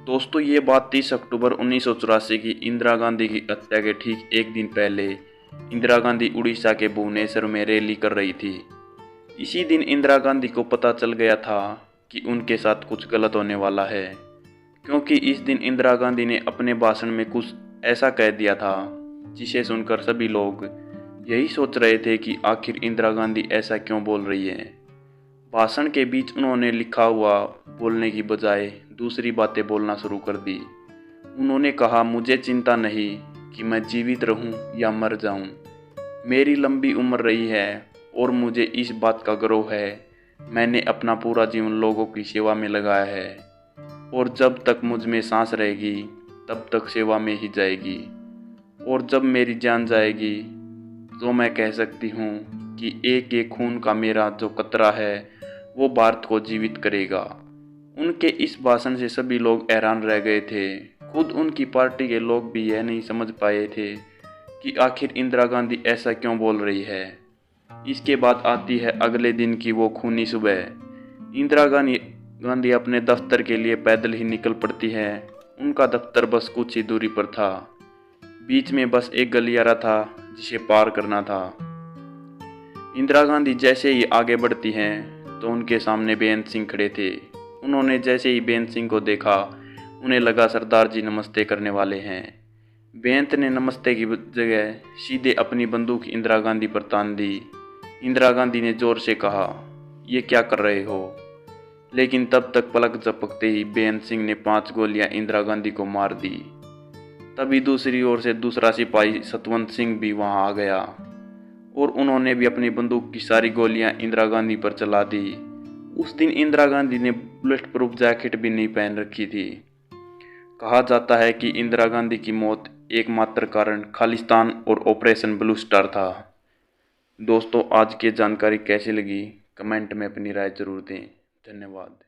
दोस्तों ये बात 30 अक्टूबर 1984 की इंदिरा गांधी की हत्या के ठीक एक दिन पहले इंदिरा गांधी उड़ीसा के भुवनेश्वर में रैली कर रही थी। इसी दिन इंदिरा गांधी को पता चल गया था कि उनके साथ कुछ गलत होने वाला है, क्योंकि इस दिन इंदिरा गांधी ने अपने भाषण में कुछ ऐसा कह दिया था जिसे सुनकर सभी लोग यही सोच रहे थे कि आखिर इंदिरा गांधी ऐसा क्यों बोल रही है। भाषण के बीच उन्होंने लिखा हुआ बोलने की बजाय दूसरी बातें बोलना शुरू कर दी। उन्होंने कहा, मुझे चिंता नहीं कि मैं जीवित रहूं या मर जाऊं। मेरी लंबी उम्र रही है और मुझे इस बात का गर्व है। मैंने अपना पूरा जीवन लोगों की सेवा में लगाया है और जब तक मुझ में सांस रहेगी तब तक सेवा में ही जाएगी। और जब मेरी जान जाएगी तो मैं कह सकती हूँ कि एक एक खून का मेरा जो कतरा है वो भारत को जीवित करेगा। उनके इस भाषण से सभी लोग हैरान रह गए थे। खुद उनकी पार्टी के लोग भी यह नहीं समझ पाए थे कि आखिर इंदिरा गांधी ऐसा क्यों बोल रही है। इसके बाद आती है अगले दिन की वो खूनी सुबह। इंदिरा गांधी अपने दफ्तर के लिए पैदल ही निकल पड़ती है। उनका दफ्तर बस कुछ ही दूरी पर था। बीच में बस एक गलियारा था जिसे पार करना था। इंदिरा गांधी जैसे ही आगे बढ़ती हैं तो उनके सामने बेअंत सिंह खड़े थे। उन्होंने जैसे ही बेअंत सिंह को देखा उन्हें लगा सरदार जी नमस्ते करने वाले हैं। बेअंत ने नमस्ते की जगह सीधे अपनी बंदूक इंदिरा गांधी पर तान दी। इंदिरा गांधी ने जोर से कहा, ये क्या कर रहे हो? लेकिन तब तक पलक झपकते ही बेअंत सिंह ने 5 गोलियां इंदिरा गांधी को मार दी। तभी दूसरी ओर से दूसरा सिपाही सतवंत सिंह भी वहां आ गया और उन्होंने भी अपनी बंदूक की सारी गोलियां इंदिरा गांधी पर चला दी। उस दिन इंदिरा गांधी ने बुलेट प्रूफ जैकेट भी नहीं पहन रखी थी। कहा जाता है कि इंदिरा गांधी की मौत एकमात्र कारण खालिस्तान और ऑपरेशन ब्लू स्टार था। दोस्तों आज की जानकारी कैसी लगी कमेंट में अपनी राय जरूर दें। धन्यवाद।